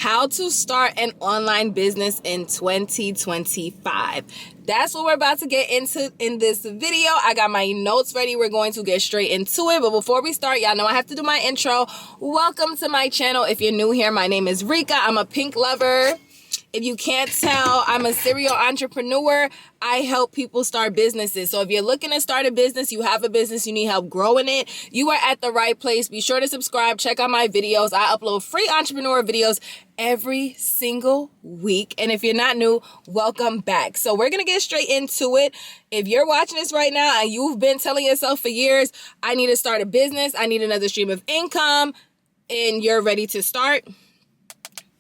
how to start an online business in 2025. That's what we're about to get into in this video. I got my notes ready. We're going to get straight into it. But before we start, y'all know I have to do my intro. Welcome to my channel. If you're new here, my name is Rika. I'm a pink lover. If you can't tell, I'm a serial entrepreneur. I help people start businesses. So if you're looking to start a business, you have a business, you need help growing it, you are at the right place. Be sure to subscribe. Check out my videos. I upload free entrepreneur videos every single week. And if you're not new, welcome back. So we're going to get straight into it. If you're watching this right now and you've been telling yourself for years, I need to start a business, I need another stream of income, and you're ready to start,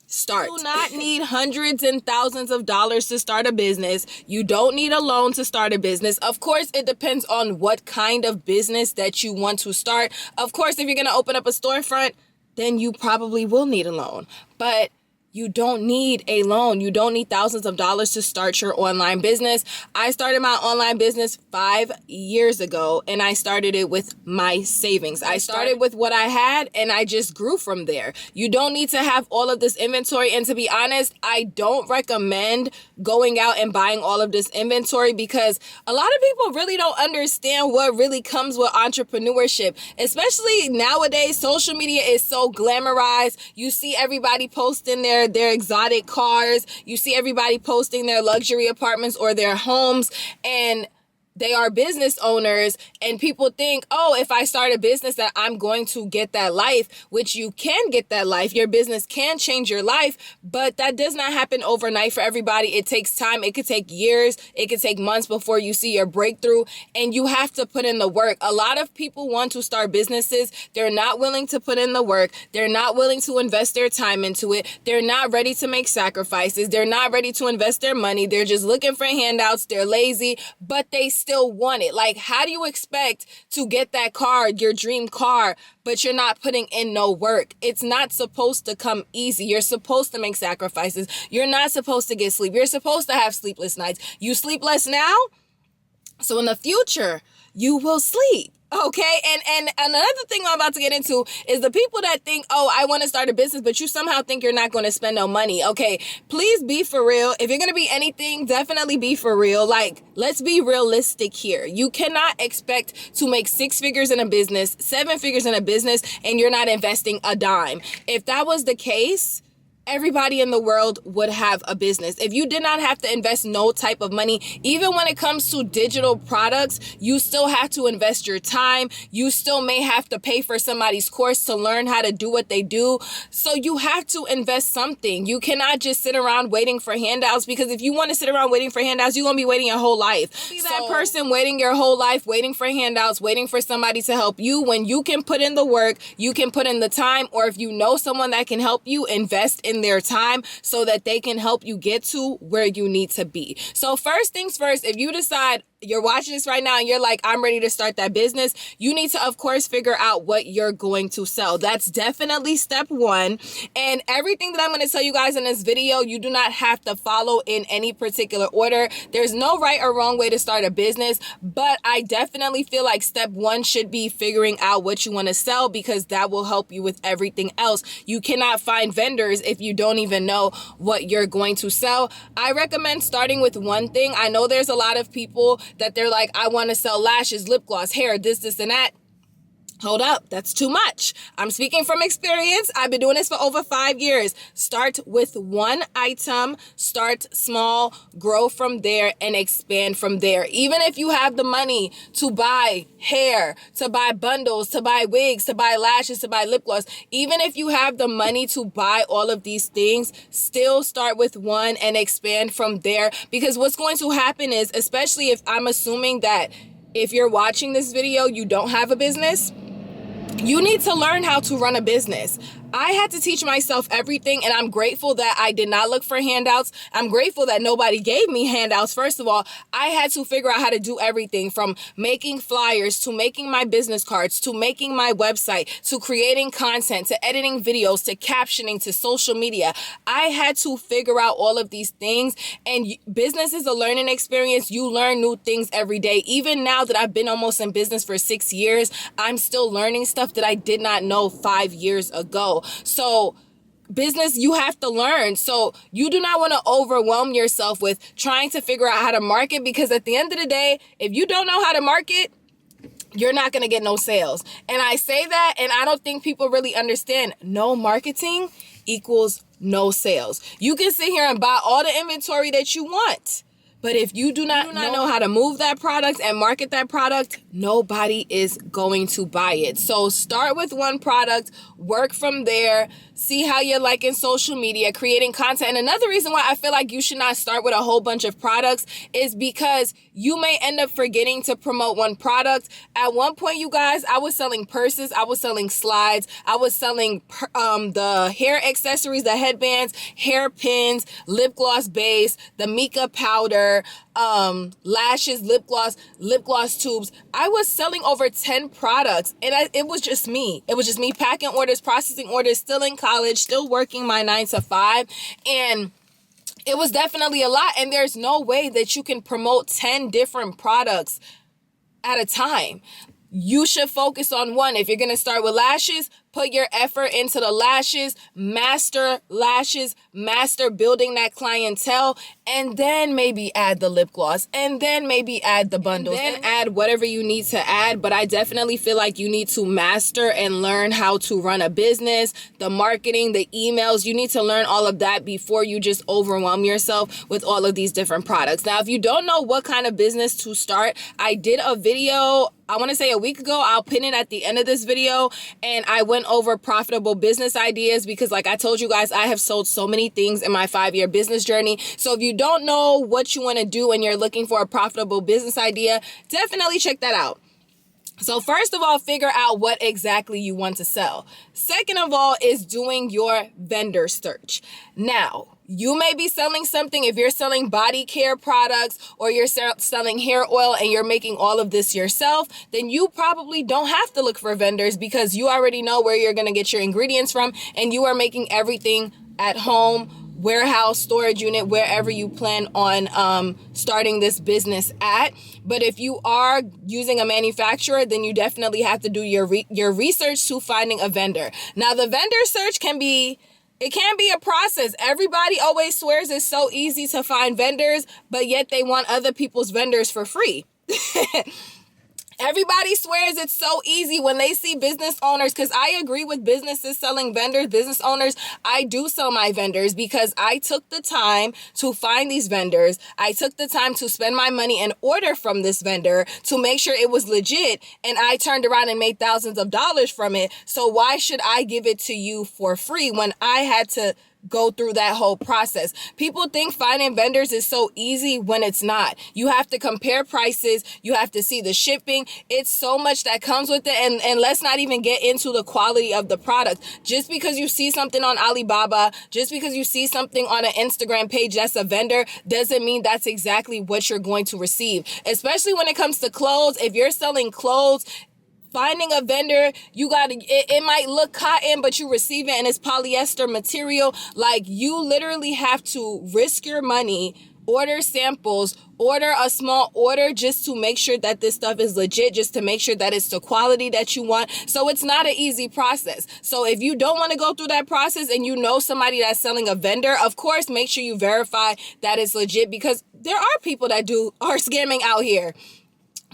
start. You do not need hundreds and thousands of dollars to start a business. You don't need a loan to start a business. Of course, it depends on what kind of business that you want to start. Of course, if you're going to open up a storefront, then you probably will need a loan. But you don't need a loan. You don't need thousands of dollars to start your online business. I started my online business 5 years ago, and I started it with my savings. I started with what I had, and I just grew from there. You don't need to have all of this inventory. And to be honest, I don't recommend going out and buying all of this inventory because a lot of people really don't understand what really comes with entrepreneurship. Especially nowadays, social media is so glamorized. You see everybody posting their exotic cars. You see everybody posting their luxury apartments or their homes, and they are business owners, and people think, oh, if I start a business that I'm going to get that life, which you can get that life. Your business can change your life, but that does not happen overnight for everybody. It takes time. It could take years. It could take months before you see your breakthrough, and you have to put in the work. A lot of people want to start businesses. They're not willing to put in the work. They're not willing to invest their time into it. They're not ready to make sacrifices. They're not ready to invest their money. They're just looking for handouts. They're lazy, but they still want it. Like, how do you expect to get that car, your dream car, but you're not putting in no work? It's not supposed to come easy. You're supposed to make sacrifices. You're not supposed to get sleep. You're supposed to have sleepless nights. You sleep less now, so in the future, you will sleep. Okay, and another thing I'm about to get into is the people that think, oh, I want to start a business, but you somehow think you're not going to spend no money. Okay, please be for real. If you're going to be anything, definitely be for real. Like, let's be realistic here. You cannot expect to make 6 figures in a business, 7 figures in a business, and you're not investing a dime. If that was the case, everybody in the world would have a business. If you did not have to invest no type of money, even when it comes to digital products, you still have to invest your time. You still may have to pay for somebody's course to learn how to do what they do. So you have to invest something. You cannot just sit around waiting for handouts, because if you want to sit around waiting for handouts, you're going to be waiting your whole life. Be that person waiting your whole life, waiting for handouts, waiting for somebody to help you, when you can put in the work, you can put in the time, or if you know someone that can help you, invest in their time so that they can help you get to where you need to be. So first things first, if you decide you're watching this right now and you're like, I'm ready to start that business, you need to, of course, figure out what you're going to sell. That's definitely step one. And everything that I'm going to tell you guys in this video, you do not have to follow in any particular order. There's no right or wrong way to start a business, but I definitely feel like step one should be figuring out what you want to sell, because that will help you with everything else. You cannot find vendors if you don't even know what you're going to sell. I recommend starting with one thing. I know there's a lot of people that they're like, I want to sell lashes, lip gloss, hair, this, and that. Hold up, that's too much. I'm speaking from experience. I've been doing this for over 5 years. Start with one item, start small, grow from there, and expand from there. Even if you have the money to buy hair, to buy bundles, to buy wigs, to buy lashes, to buy lip gloss, even if you have the money to buy all of these things, still start with one and expand from there. Because what's going to happen is, especially if I'm assuming that if you're watching this video, you don't have a business, you need to learn how to run a business. I had to teach myself everything, and I'm grateful that I did not look for handouts. I'm grateful that nobody gave me handouts. First of all, I had to figure out how to do everything, from making flyers to making my business cards to making my website to creating content to editing videos to captioning to social media. I had to figure out all of these things, and business is a learning experience. You learn new things every day. Even now that I've been almost in business for 6 years, I'm still learning stuff that I did not know 5 years ago. So business you have to learn. So you do not want to overwhelm yourself with trying to figure out how to market, because at the end of the day, if you don't know how to market, you're not going to get no sales. And I say that, and I don't think people really understand. No marketing equals no sales. You can sit here and buy all the inventory that you want, but if you do not know how to move that product and market that product, nobody is going to buy it. So start with one product, work from there, see how you're liking social media, creating content. And another reason why I feel like you should not start with a whole bunch of products is because you may end up forgetting to promote one product. At one point, you guys, I was selling purses, I was selling slides, I was selling the hair accessories, the headbands, hair pins, lip gloss base, the mica powder, lashes, lip gloss tubes. I was selling over 10 products, and it was just me. It was just me packing orders, processing orders, still in college, still working my 9 to 5, and it was definitely a lot. And there's no way that you can promote 10 different products at a time. You should focus on one. If you're going to start with lashes, put your effort into the lashes, master building that clientele, and then maybe add the lip gloss, and then maybe add the bundles, and then add whatever you need to add. But I definitely feel like you need to master and learn how to run a business, the marketing, the emails. You need to learn all of that before you just overwhelm yourself with all of these different products. Now, if you don't know what kind of business to start, I did a video, I want to say a week ago. I'll pin it at the end of this video, and I went over profitable business ideas, because like I told you guys, I have sold so many things in my 5-year business journey. So if you don't know what you want to do and you're looking for a profitable business idea, definitely check that out. So first of all, figure out what exactly you want to sell. Second of all is doing your vendor search. Now, you may be selling something, if you're selling body care products or you're selling hair oil and you're making all of this yourself, then you probably don't have to look for vendors, because you already know where you're going to get your ingredients from, and you are making everything at home, warehouse, storage unit, wherever you plan on starting this business at. But if you are using a manufacturer, then you definitely have to do your research to finding a vendor. Now, the vendor search can be a process. Everybody always swears it's so easy to find vendors, but yet they want other people's vendors for free. Everybody swears it's so easy when they see business owners, because I agree with businesses selling vendors, business owners. I do sell my vendors because I took the time to find these vendors. I took the time to spend my money and order from this vendor to make sure it was legit, and I turned around and made thousands of dollars from it. So why should I give it to you for free when I had to go through that whole process? People think finding vendors is so easy when it's not. You have to compare prices. You have to see the shipping. It's so much that comes with it. And let's not even get into the quality of the product. Just because you see something on Alibaba, just because you see something on an Instagram page that's a vendor, doesn't mean that's exactly what you're going to receive. Especially when it comes to clothes. If you're selling clothes, finding a vendor, it might look cotton, but you receive it and it's polyester material. Like, you literally have to risk your money, order samples, order a small order just to make sure that this stuff is legit, just to make sure that it's the quality that you want. So it's not an easy process. So if you don't want to go through that process and you know somebody that's selling a vendor, of course, make sure you verify that it's legit, because there are people that are scamming out here.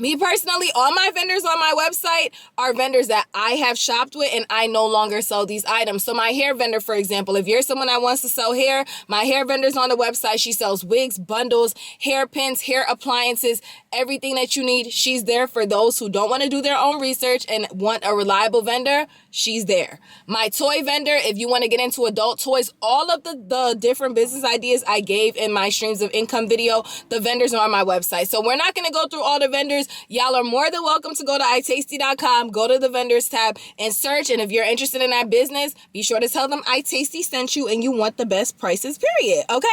Me personally, all my vendors on my website are vendors that I have shopped with, and I no longer sell these items. So my hair vendor, for example, if you're someone that wants to sell hair, my hair vendor's on the website. She sells wigs, bundles, hair pins, hair appliances, everything that you need. She's there for those who don't want to do their own research and want a reliable vendor. She's there. My toy vendor, if you want to get into adult toys, all of the different business ideas I gave in my streams of income video, the vendors are on my website. So we're not going to go through all the vendors. Y'all are more than welcome to go to itasty.com, go to the vendors tab and search. And if you're interested in that business, be sure to tell them itasty sent you and you want the best prices, period. Okay?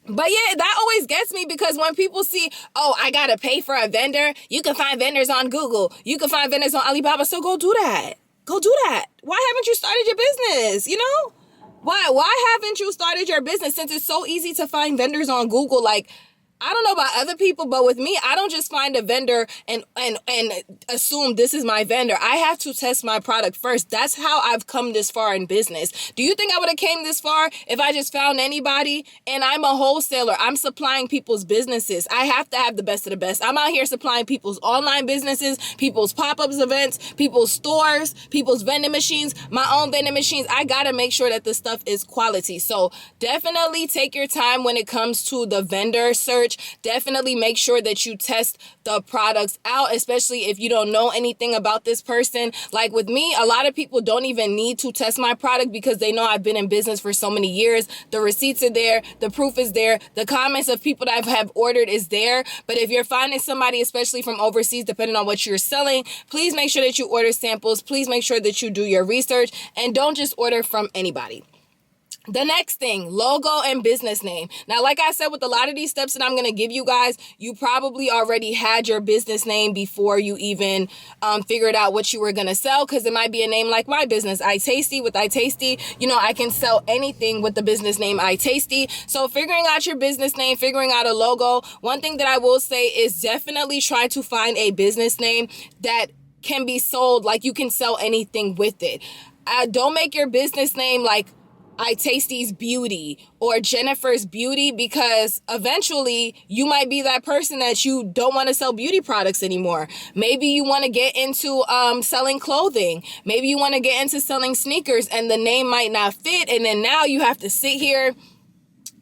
But yeah, that always gets me, because when people see, oh, I got to pay for a vendor, you can find vendors on Google, you can find vendors on Alibaba. So go do that. Go do that. Why haven't you started your business? You know? Why haven't you started your business, since it's so easy to find vendors on Google? Like, I don't know about other people, but with me, I don't just find a vendor and assume this is my vendor. I have to test my product first. That's how I've come this far in business. Do you think I would have came this far if I just found anybody? And I'm a wholesaler. I'm supplying people's businesses. I have to have the best of the best. I'm out here supplying people's online businesses, people's pop-ups events, people's stores, people's vending machines, my own vending machines. I got to make sure that the stuff is quality. So definitely take your time when it comes to the vendor search. Definitely make sure that you test the products out, especially if you don't know anything about this person. Like with me, a lot of people don't even need to test my product because they know I've been in business for so many years. The receipts are there. The proof is there. The comments of people that have ordered is there. But if you're finding somebody, especially from overseas, depending on what you're selling, please make sure that you order samples. Please make sure that you do your research and don't just order from anybody. The next thing, logo and business name. Now, like I said, with a lot of these steps that I'm going to give you guys, you probably already had your business name before you even figured out what you were going to sell, because it might be a name like my business, iTasty. With iTasty, I can sell anything with the business name iTasty. So figuring out your business name, figuring out a logo. One thing that I will say is definitely try to find a business name that can be sold, like you can sell anything with it. Don't make your business name like iTasty's Beauty or Jennifer's Beauty, because eventually you might be that person that you don't want to sell beauty products anymore. Maybe you want to get into selling clothing. Maybe you want to get into selling sneakers and the name might not fit. And then now you have to sit here,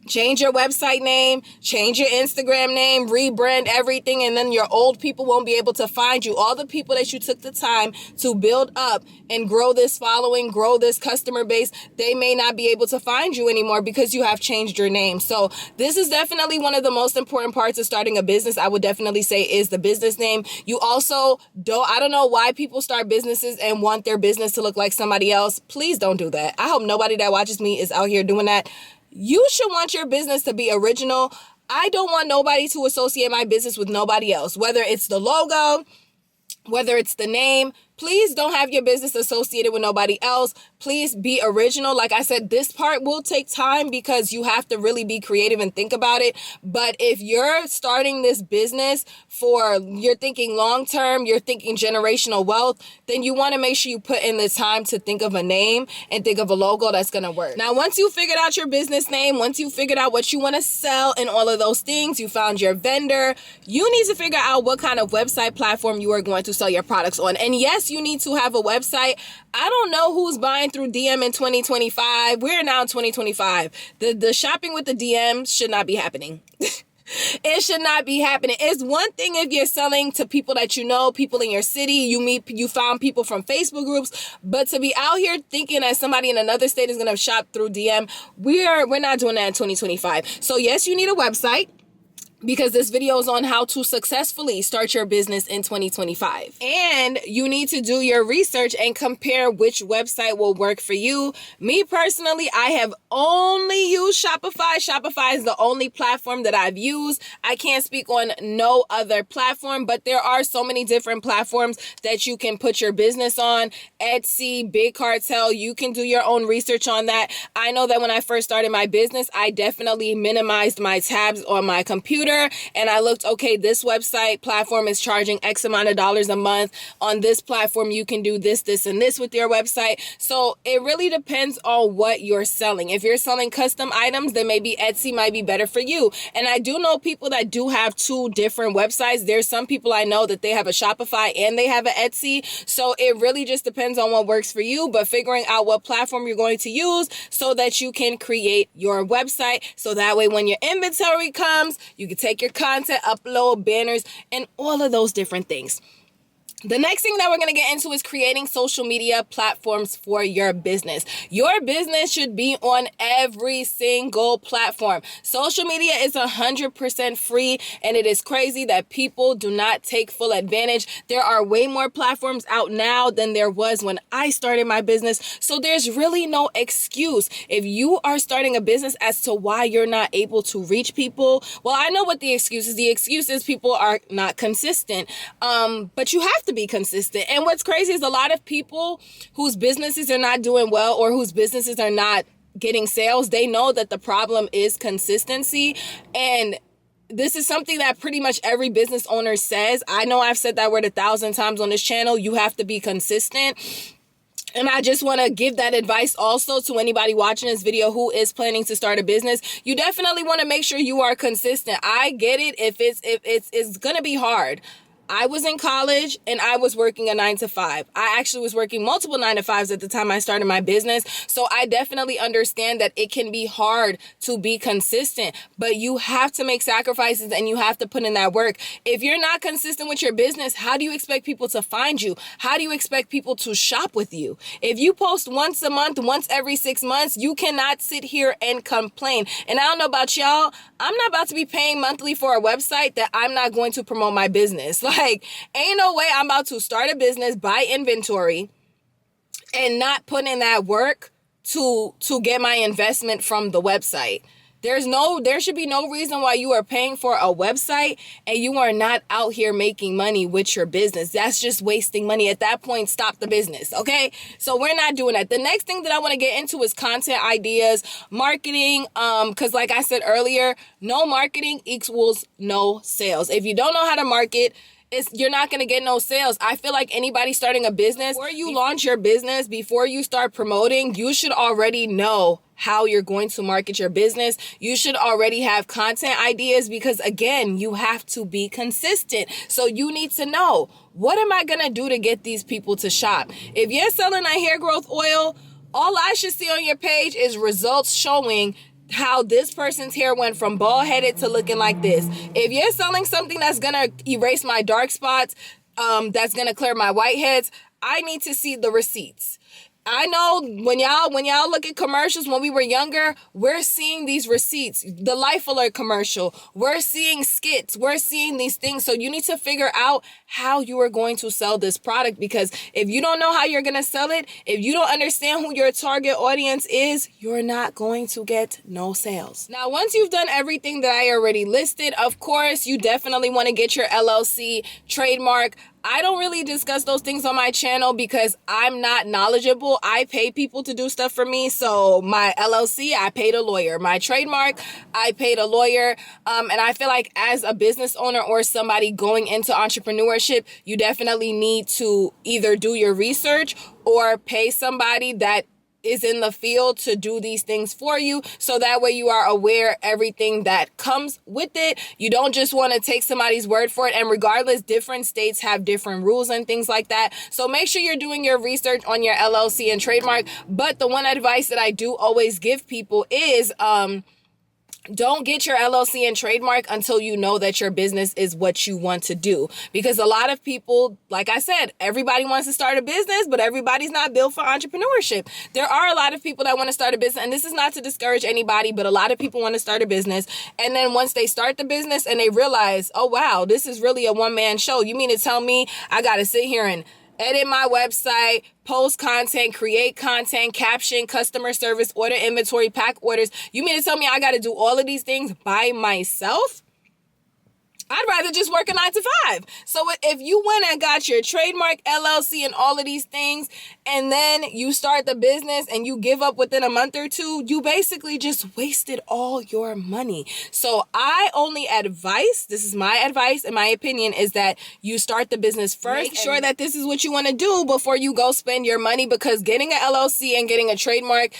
change your website name, change your Instagram name, rebrand everything, and then your old people won't be able to find you. All the people that you took the time to build up and grow this following, grow this customer base, they may not be able to find you anymore because you have changed your name. So this is definitely one of the most important parts of starting a business. I would definitely say is the business name. You also I don't know why people start businesses and want their business to look like somebody else. Please don't do that. I hope nobody that watches me is out here doing that. You should want your business to be original. I don't want nobody to associate my business with nobody else, whether it's the logo, whether it's the name. Please don't have your business associated with nobody else. Please be original. Like I said, this part will take time because you have to really be creative and think about it. But if you're starting this business you're thinking long-term, you're thinking generational wealth, then you want to make sure you put in the time to think of a name and think of a logo that's going to work. Now, once you figured out your business name, once you figured out what you want to sell and all of those things, you found your vendor, you need to figure out what kind of website platform you are going to sell your products on. And yes, you need to have a website. I don't know who's buying through DM in 2025. We're now in 2025. The shopping with the DM should not be happening. It should not be happening. It's one thing if you're selling to people that you know, people in your city, you found people from Facebook groups, but to be out here thinking that somebody in another state is going to shop through DM, we're not doing that in 2025. So yes, you need a website, because this video is on how to successfully start your business in 2025. And you need to do your research and compare which website will work for you. Me personally, I have only used Shopify. Shopify is the only platform that I've used. I can't speak on no other platform, but there are so many different platforms that you can put your business on. Etsy, Big Cartel, you can do your own research on that. I know that when I first started my business, I definitely minimized my tabs on my computer. And I looked, okay, this website platform is charging X amount of dollars a month. On this platform, you can do this, this, and this with your website. So it really depends on what you're selling. If you're selling custom items, then maybe Etsy might be better for you. And I do know people that do have two different websites. There's some people I know that they have a Shopify and they have an Etsy. So it really just depends on what works for you, but figuring out what platform you're going to use so that you can create your website. So that way, when your inventory comes, you can take your content, upload banners, and all of those different things. The next thing that we're going to get into is creating social media platforms for your business. Your business should be on every single platform. Social media is 100% free, and it is crazy that people do not take full advantage. There are way more platforms out now than there was when I started my business. So there's really no excuse. If you are starting a business as to why you're not able to reach people, well, I know what the excuse is. The excuse is people are not consistent. But you have to be consistent. And what's crazy is a lot of people whose businesses are not doing well or whose businesses are not getting sales, they know that the problem is consistency, and this is something that pretty much every business owner says. I know I've said that word 1,000 times on this channel. You have to be consistent. And I just want to give that advice also to anybody watching this video who is planning to start a business. You definitely want to make sure you are consistent. I get it if it's going to be hard. I was in college and I was working a 9-to-5. I actually was working multiple 9-to-5s at the time I started my business. So I definitely understand that it can be hard to be consistent, but you have to make sacrifices and you have to put in that work. If you're not consistent with your business, how do you expect people to find you? How do you expect people to shop with you? If you post once a month, once every 6 months, you cannot sit here and complain. And I don't know about y'all, I'm not about to be paying monthly for a website that I'm not going to promote my business. Like, ain't no way I'm about to start a business, buy inventory, and not put in that work to get my investment from the website. There should be no reason why you are paying for a website and you are not out here making money with your business. That's just wasting money. At that point, stop the business, okay? So we're not doing that. The next thing that I want to get into is content ideas, marketing, because like I said earlier, no marketing equals no sales. If you don't know how to market, you're not going to get no sales. I feel like anybody starting a business, before you launch your business, before you start promoting, you should already know how you're going to market your business. You should already have content ideas because, again, you have to be consistent. So you need to know, what am I going to do to get these people to shop? If you're selling a hair growth oil, all I should see on your page is results showing how this person's hair went from bald-headed to looking like this. If you're selling something that's gonna erase my dark spots, that's gonna clear my whiteheads, I need to see the receipts. I know when y'all look at commercials when we were younger, we're seeing these receipts. The Life Alert commercial, we're seeing skits, we're seeing these things. So you need to figure out how you are going to sell this product, because if you don't know how you're going to sell it, if you don't understand who your target audience is, you're not going to get no sales. Now, once you've done everything that I already listed, of course, you definitely want to get your LLC, trademark. I don't really discuss those things on my channel because I'm not knowledgeable. I pay people to do stuff for me. So my LLC, I paid a lawyer. My trademark, I paid a lawyer. And I feel like as a business owner or somebody going into entrepreneurship, you definitely need to either do your research or pay somebody that is in the field to do these things for you, so that way you are aware everything that comes with it. You don't just want to take somebody's word for it, and regardless, different states have different rules and things like that. So make sure you're doing your research on your LLC and trademark. But the one advice that I do always give people is don't get your LLC and trademark until you know that your business is what you want to do. Because a lot of people, like I said, everybody wants to start a business, but everybody's not built for entrepreneurship. There are a lot of people that want to start a business, and this is not to discourage anybody, but a lot of people want to start a business. And then once they start the business and they realize, oh, wow, this is really a one-man show. You mean to tell me I got to sit here and edit my website, post content, create content, caption, customer service, order inventory, pack orders? You mean to tell me I got to do all of these things by myself? I'd rather just work a 9-to-5. So if you went and got your trademark, LLC, and all of these things, and then you start the business and you give up within a month or two, you basically just wasted all your money. So I only advise, this is my advice and my opinion, is that you start the business first. Make sure that this is what you want to do before you go spend your money, because getting an LLC and getting a trademark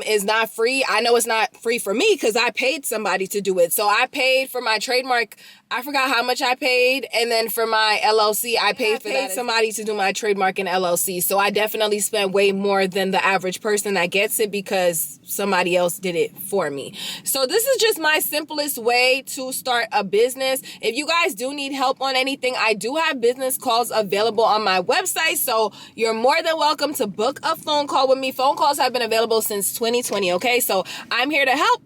is not free. I know it's not free for me because I paid somebody to do it. So I paid for my trademark. I forgot how much I paid. And then for my LLC, I paid somebody to do my trademark and LLC. So I definitely spent way more than the average person that gets it because somebody else did it for me. So this is just my simplest way to start a business. If you guys do need help on anything, I do have business calls available on my website. So you're more than welcome to book a phone call with me. Phone calls have been available since 2020. Okay, so I'm here to help.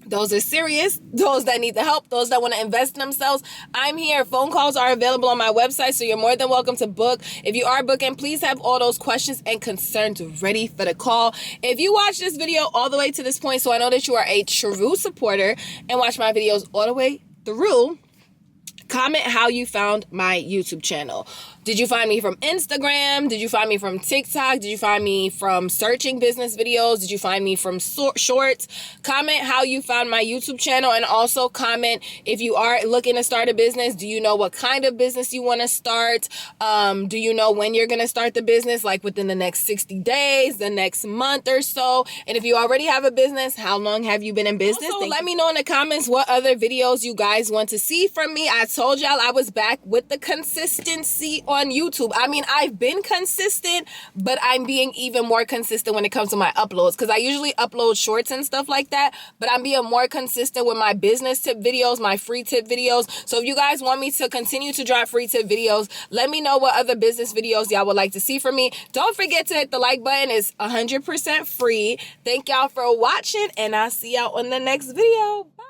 Those are serious, those that need the help, those that want to invest in themselves. I'm here. Phone calls are available on my website, so you're more than welcome to book. If you are booking, please have all those questions and concerns ready for the call. If you watch this video all the way to this point, so I know that you are a true supporter and watch my videos all the way through, comment how you found my YouTube channel. Did you find me from Instagram? Did you find me from TikTok? Did you find me from searching business videos? Did you find me from shorts? Comment how you found my YouTube channel, and also comment if you are looking to start a business. Do you know what kind of business you want to start? Do you know when you're going to start the business, like within the next 60 days, the next month or so? And if you already have a business, how long have you been in business? Also, let me know in the comments what other videos you guys want to see from me. I told y'all I was back with the consistency on YouTube. I mean, I've been consistent, but I'm being even more consistent when it comes to my uploads, because I usually upload shorts and stuff like that, but I'm being more consistent with my business tip videos, my free tip videos. So if you guys want me to continue to drop free tip videos, let me know what other business videos y'all would like to see from me. Don't forget to hit the like button. It's 100% free. Thank y'all for watching, and I'll see y'all on the next video. Bye.